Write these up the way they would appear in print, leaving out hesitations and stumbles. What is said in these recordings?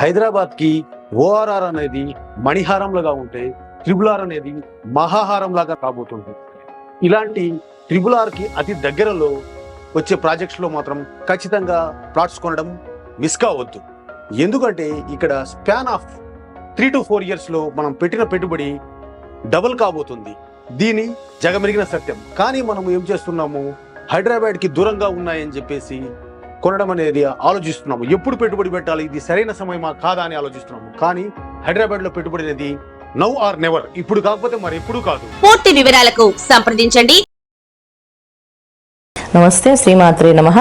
హైదరాబాద్కి ఓఆర్ఆర్ అనేది మణిహారంలాగా ఉంటే ట్రిపుల్ ఆర్ అనేది మహాహారం లాగా రాబోతుంది. ఇలాంటి ట్రిపుల్ ఆర్కి అతి దగ్గరలో వచ్చే ప్రాజెక్ట్స్లో మాత్రం ఖచ్చితంగా ప్లాట్స్ కొనడం మిస్ కావద్దు. ఎందుకంటే ఇక్కడ స్పాన్ ఆఫ్ 3 to 4 yearsలో మనం పెట్టిన పెట్టుబడి డబుల్ కాబోతుంది. దీని జగమెరిగిన సత్యం. కానీ మనం ఏం చేస్తున్నాము, హైదరాబాద్కి దూరంగా ఉన్నాయని చెప్పేసి కొనడం అనేది ఆలోచిస్తున్నాము. ఎప్పుడు పెట్టుబడి పెట్టాలి, ఇది సరైన సమయమా కాదా అని ఆలోచిస్తున్నాము. కానీ హైదరాబాద్లో పెట్టుబడి అనేది నౌ ఆర్ నెవర్, ఇప్పుడు కాకపోతే మరి ఎప్పుడు కాదు. పూర్తి వివరాలకు సంప్రదించండి. నమస్తే, శ్రీమాత్రే నమః.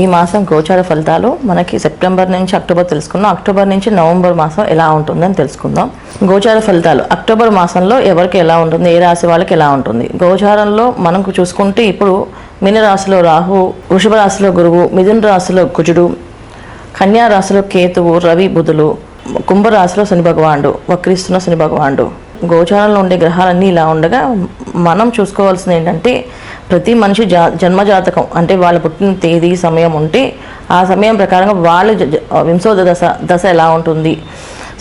ఈ మాసం గోచార ఫలితాలు మనకి సెప్టెంబర్ నుంచి అక్టోబర్ తెలుసుకుందాం. అక్టోబర్ నుంచి నవంబర్ మాసం ఎలా ఉంటుందని తెలుసుకుందాం. గోచార ఫలితాలు అక్టోబర్ మాసంలో ఎవరికి ఎలా ఉంటుంది, ఏ రాశి వాళ్ళకి ఎలా ఉంటుంది. గోచారంలో మనకు చూసుకుంటే ఇప్పుడు మీనరాశిలో రాహు, వృషభ రాశిలో గురువు, మిథున రాశిలో కుజుడు, కన్యా రాశిలో కేతువు, రవి, బుధులు, కుంభరాశిలో శని భగవానుడు, వక్రిస్తున్న శని భగవానుడు. గోచారంలో ఉండే గ్రహాలన్నీ ఇలా ఉండగా మనం చూసుకోవాల్సింది ఏంటంటే ప్రతి మనిషి జన్మజాతకం అంటే వాళ్ళ పుట్టిన తేదీ సమయం ఉంటే ఆ సమయం ప్రకారంగా వాళ్ళ వింశోద దశ ఎలా ఉంటుంది.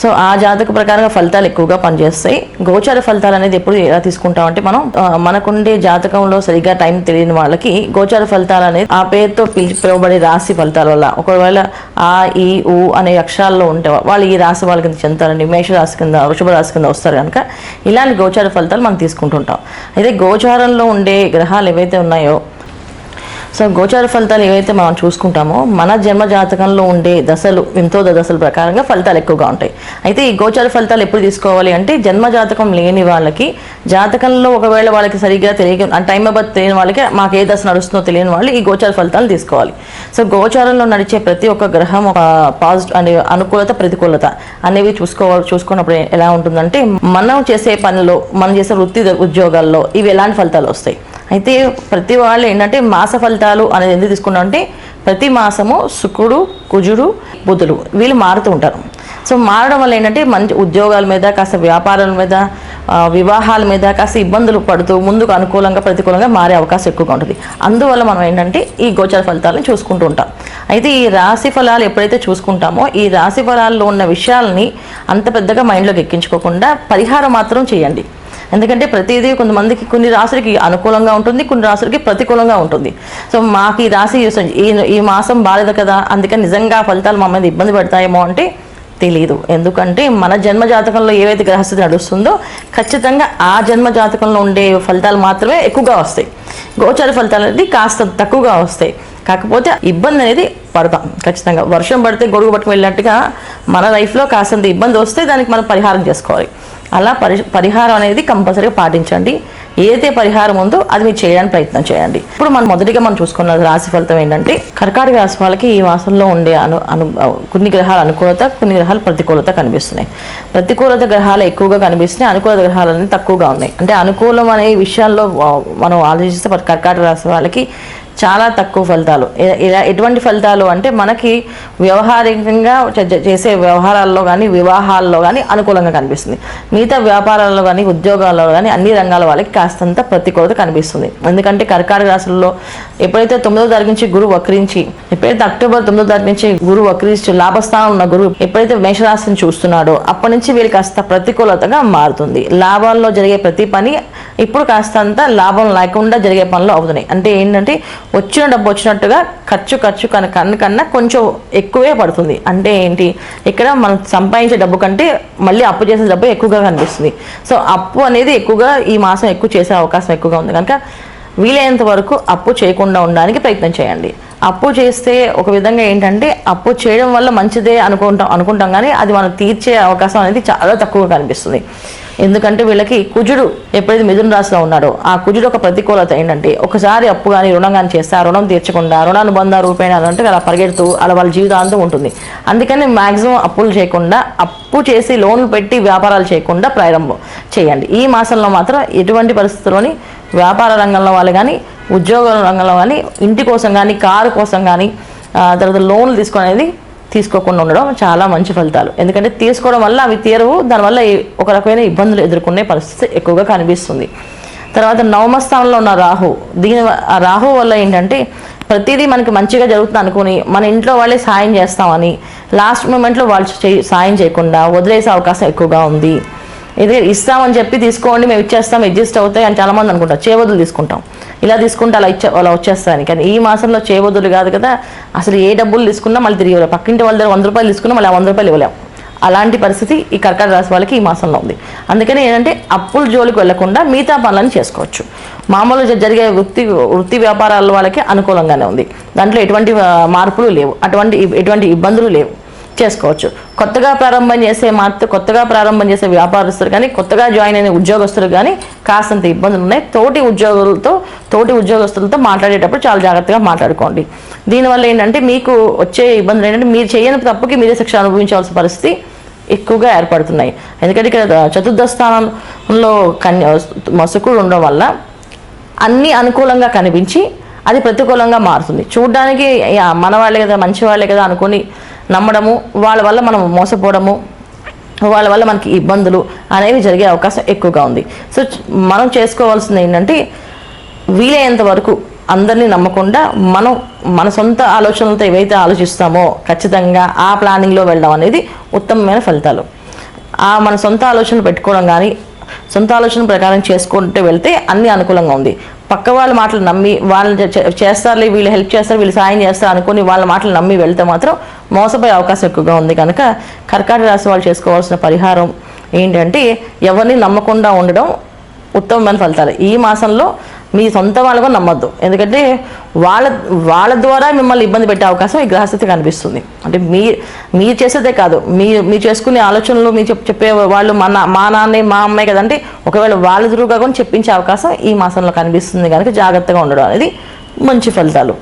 సో ఆ జాతక ప్రకారంగా ఫలితాలు ఎక్కువగా పనిచేస్తాయి. గోచార ఫలితాలు అనేది ఎప్పుడు ఎలా తీసుకుంటామంటే మనం మనకుండే జాతకంలో సరిగ్గా టైం తెలియని వాళ్ళకి గోచార ఫలితాలు అనేది ఆ పేరుతో పిలువబడే రాశి ఫలితాల వల్ల, ఒకవేళ ఆ ఈ ఊ అనే అక్షరాల్లో ఉంటే వాళ్ళు ఈ రాశి వాళ్ళ కింద చెందుతారండి, మేషరాశి కింద, వృషభ రాశి కింద వస్తారు కనుక ఇలాంటి గోచార ఫలితాలు మనం తీసుకుంటుంటాం. అయితే గోచారంలో ఉండే గ్రహాలు ఏవైతే ఉన్నాయో, సో గోచార ఫలితాలు ఏవైతే మనం చూసుకుంటామో మన జన్మ జాతకంలో ఉండే దశలు, వింతోద దశల ప్రకారంగా ఫలితాలు ఎక్కువగా ఉంటాయి. అయితే ఈ గోచార ఫలితాలు ఎప్పుడు తీసుకోవాలి అంటే జన్మ జాతకం లేని వాళ్ళకి, జాతకంలో ఒకవేళ వాళ్ళకి సరిగ్గా తెలియక టైం ఆఫ్ బర్త్ తెలియని వాళ్ళకి, మాకు ఏ దశ నడుస్తుందో తెలియని వాళ్ళు ఈ గోచార ఫలితాలు తీసుకోవాలి. సో గోచారంలో నడిచే ప్రతి ఒక్క గ్రహం ఒక పాజిటివ్ అనే అనుకూలత, ప్రతికూలత అనేవి చూసుకున్నప్పుడు ఎలా ఉంటుందంటే మనం చేసే పనిలో, మనం చేసే వృత్తి ఉద్యోగాల్లో ఇవి ఎలాంటి ఫలితాలు వస్తాయి. అయితే ప్రతి వాళ్ళు ఏంటంటే మాస ఫలితాలు అనేది ఎందుకు తీసుకున్నాం అంటే ప్రతి మాసము శుక్రుడు, కుజుడు, బుధుడు వీళ్ళు మారుతూ ఉంటారు. సో మారడం వల్ల ఏంటంటే మంచి ఉద్యోగాల మీద, కాస్త వ్యాపారాల మీద, వివాహాల మీద కాస్త ఇబ్బందులు పడుతూ ముందుకు అనుకూలంగా, ప్రతికూలంగా మారే అవకాశం ఎక్కువగా ఉంటుంది. అందువల్ల మనం ఏంటంటే ఈ గోచర ఫలితాలను చూసుకుంటూ ఉంటాం. అయితే ఈ రాశి ఫలాలు ఎప్పుడైతే చూసుకుంటామో ఈ రాశి ఫలాల్లో ఉన్న విషయాలని అంత పెద్దగా మైండ్లోకి ఎక్కించుకోకుండా పరిహారం మాత్రం చేయండి. ఎందుకంటే ప్రతిదీ కొంతమందికి కొన్ని రాశులకి అనుకూలంగా ఉంటుంది, కొన్ని రాశులకి ప్రతికూలంగా ఉంటుంది. సో మాకు ఈ రాశి ఈ మాసం బాలేదు కదా, అందుకని నిజంగా ఫలితాలు మా మీద ఇబ్బంది పడతాయేమో అంటే తెలియదు. ఎందుకంటే మన జన్మ జాతకంలో ఏవైతే గ్రహస్థితి నడుస్తుందో ఖచ్చితంగా ఆ జన్మ జాతకంలో ఉండే ఫలితాలు మాత్రమే ఎక్కువగా వస్తాయి. గోచర ఫలితాలు అనేది కాస్త తక్కువగా వస్తాయి. కాకపోతే ఇబ్బంది అనేది పడతాం ఖచ్చితంగా. వర్షం పడితే గొడుగు పట్టుకు వెళ్ళినట్టుగా మన లైఫ్లో కాస్తంత ఇబ్బంది వస్తే దానికి మనం పరిహారం చేసుకోవాలి. అలా పరిహారం అనేది కంపల్సరీగా పాటించండి. ఏదైతే పరిహారం ఉందో అది మీరు చేయడానికి ప్రయత్నం చేయండి. ఇప్పుడు మనం మొదటిగా చూసుకున్న రాశి ఫలితం ఏంటంటే కర్కాటక రాశి వాళ్ళకి ఈ మాసంలో ఉండే కొన్ని గ్రహాల అనుకూలత, కొన్ని గ్రహాల ప్రతికూలత కనిపిస్తున్నాయి. ప్రతికూలత గ్రహాలు ఎక్కువగా కనిపిస్తున్నాయి, అనుకూలత గ్రహాలు అనేది తక్కువగా ఉన్నాయి. అంటే అనుకూలం అనే విషయాల్లో మనం ఆలోచిస్తే కర్కాటక రాశి వాళ్ళకి చాలా తక్కువ ఫలితాలు. ఎటువంటి ఫలితాలు అంటే మనకి వ్యవహారికంగా చేసే వ్యవహారాల్లో కానీ, వివాహాల్లో కానీ అనుకూలంగా కనిపిస్తుంది. మిగతా వ్యాపారాల్లో కానీ, ఉద్యోగాల్లో కానీ అన్ని రంగాల వాళ్ళకి కాస్తంత ప్రతికూలత కనిపిస్తుంది. ఎందుకంటే కర్కాటక రాశుల్లో ఎప్పుడైతే 9వ తారీఖు నుంచి గురువు వక్రించి, ఎప్పుడైతే అక్టోబర్ 9వ తారీఖు నుంచి గురువు వక్రించి లాభస్థానం ఉన్న గురువు ఎప్పుడైతే మేషరాశిని చూస్తున్నాడో అప్పటి నుంచి వీళ్ళు కాస్త ప్రతికూలతగా మారుతుంది. లాభాల్లో జరిగే ప్రతి పని ఇప్పుడు కాస్తంత లాభం లేకుండా జరిగే పనులు అవుతున్నాయి. అంటే ఏంటంటే వచ్చిన డబ్బు వచ్చినట్టుగా ఖర్చు కన్నా కొంచెం ఎక్కువే పడుతుంది. అంటే ఏంటి, ఇక్కడ మనం సంపాదించే డబ్బు కంటే మళ్ళీ అప్పు చేసే డబ్బు ఎక్కువగా కనిపిస్తుంది. సో అప్పు అనేది ఎక్కువగా ఈ మాసం ఎక్కువ చేసే అవకాశం ఎక్కువగా ఉంది కనుక వీలైనంత వరకు అప్పు చేయకుండా ఉండడానికి ప్రయత్నం చేయండి. అప్పు చేస్తే ఒక విధంగా ఏంటంటే అప్పు చేయడం వల్ల మంచిదే అనుకుంటాం కానీ అది మనం తీర్చే అవకాశం అనేది చాలా తక్కువగా కనిపిస్తుంది. ఎందుకంటే వీళ్ళకి కుజుడు ఎప్పుడైతే మిథున రాశిలో ఉన్నాడో ఆ కుజుడు ఒక ప్రతికూలత ఏంటంటే ఒకసారి అప్పు కానీ రుణం కానీ చేస్తే ఆ రుణం తీర్చకుండా రుణానుబంధ రూపేణ అంటే అలా పరిగెడుతూ అలా వాళ్ళ జీవితాంతం ఉంటుంది. అందుకని మ్యాక్సిమం అప్పులు చేయకుండా, అప్పు చేసి లోన్లు పెట్టి వ్యాపారాలు చేయకుండా ప్రారంభం చేయండి. ఈ మాసంలో మాత్రం ఎటువంటి పరిస్థితుల్లోని వ్యాపార రంగంలో వాళ్ళు కానీ, ఉద్యోగ రంగంలో కానీ, ఇంటి కోసం కానీ, కారు కోసం కానీ, తర్వాత లోన్లు తీసుకునేది తీసుకోకుండా ఉండడం చాలా మంచి ఫలితాలు. ఎందుకంటే తీసుకోవడం వల్ల అవి తీరవు, దానివల్ల ఒక రకమైన ఇబ్బందులు ఎదుర్కొనే పరిస్థితి ఎక్కువగా కనిపిస్తుంది. తర్వాత నవమ స్థానంలో ఉన్న రాహు, రాహు వల్ల ఏంటంటే ప్రతిదీ మనకి మంచిగా జరుగుతుంది అనుకుని మన ఇంట్లో వాళ్ళే సాయం చేస్తామని లాస్ట్ మూమెంట్లో వాళ్ళు సాయం చేయకుండా వదిలేసే అవకాశం ఎక్కువగా ఉంది. ఇది ఇస్తామని చెప్పి తీసుకోండి, మేము ఇచ్చేస్తాం, అడ్జస్ట్ అవుతాయి అని చాలామంది అనుకుంటాం. చేబదులు తీసుకుంటాం, ఇలా తీసుకుంటే అలా వచ్చేస్తాయని. కానీ ఈ మాసంలో చేబదులు కాదు కదా, అసలు ఏ డబ్బులు తీసుకున్నా మళ్ళీ తిరిగి ఇవ్వలేం. పక్కింటి వాళ్ళ దగ్గర 100 రూపాయలు తీసుకున్నా మళ్ళీ 100 రూపాయలు ఇవ్వలేం. అలాంటి పరిస్థితి ఈ కర్కాటక రాశి వాళ్ళకి ఈ మాసంలో ఉంది. అందుకని ఏంటంటే అప్పుల జోలికి వెళ్లకుండా మిగతా పనులను చేసుకోవచ్చు. మామూలు జరిగే వృత్తి వ్యాపారాల వాళ్ళకి అనుకూలంగానే ఉంది. దాంట్లో ఎటువంటి మార్పులు లేవు, ఎటువంటి ఇబ్బందులు లేవు, చేసుకోవచ్చు. కొత్తగా ప్రారంభం చేసే వ్యాపారస్తులు కానీ కొత్తగా జాయిన్ అయిన ఉద్యోగస్తులు కానీ కాస్తంత ఇబ్బందులు ఉన్నాయి. తోటి ఉద్యోగస్తులతో మాట్లాడేటప్పుడు చాలా జాగ్రత్తగా మాట్లాడుకోండి. దీనివల్ల ఏంటంటే మీకు వచ్చే ఇబ్బందులు ఏంటంటే మీరు చేయని తప్పుకి మీరే శిక్ష అనుభవించాల్సిన పరిస్థితి ఎక్కువగా ఏర్పడుతున్నాయి. ఎందుకంటే ఇక్కడ చతుర్థ స్థానంలో శుక్రుడు ఉండడం వల్ల అన్నీ అనుకూలంగా కనిపించి అది ప్రతికూలంగా మారుతుంది. చూడ్డానికి మన వాళ్ళే కదా, మంచి వాళ్ళే కదా అనుకుని నమ్మడము, వాళ్ళ వల్ల మనం మోసపోవడము, వాళ్ళ వల్ల మనకి ఇబ్బందులు అనేవి జరిగే అవకాశం ఎక్కువగా ఉంది. సో మనం చేసుకోవాల్సింది ఏంటంటే వీలైనంత వరకు అందరినీ నమ్మకుండా మన సొంత ఆలోచనలతో ఏవైతే ఆలోచిస్తామో ఖచ్చితంగా ఆ ప్లానింగ్లో వెళ్ళడం అనేది ఉత్తమమైన ఫలితాలు. మన సొంత ఆలోచనలు పెట్టుకోవడం కానీ సొంత ఆలోచన ప్రకారం చేసుకుంటూ వెళ్తే అన్ని అనుకూలంగా ఉంది. పక్క వాళ్ళ మాటలు నమ్మి వాళ్ళు చేస్తారులే, వీళ్ళు హెల్ప్ చేస్తారు, వీళ్ళు సాయం చేస్తారు అనుకుని వాళ్ళ మాటలు నమ్మి వెళ్తే మాత్రం మోసపోయే అవకాశం ఎక్కువగా ఉంది. కనుక కర్కాటక రాశి వాళ్ళు చేసుకోవాల్సిన పరిహారం ఏంటంటే ఎవరిని నమ్మకుండా ఉండడం ఉత్తమమైన ఫలితాలు. ఈ మాసంలో మీ సొంత వాళ్ళగా నమ్మొద్దు, ఎందుకంటే వాళ్ళ ద్వారా మిమ్మల్ని ఇబ్బంది పెట్టే అవకాశం ఈ గ్రహస్థితి కనిపిస్తుంది. అంటే మీరు చేసేదే కాదు, మీరు చేసుకునే ఆలోచనలు మీరు చెప్పే వాళ్ళు మా నాన్నే మా అమ్మాయి కదంటే ఒకవేళ వాళ్ళ దురుగా కూడా చెప్పించే అవకాశం ఈ మాసంలో కనిపిస్తుంది. కనుక జాగ్రత్తగా ఉండడం అనేది మంచి ఫలితాలు.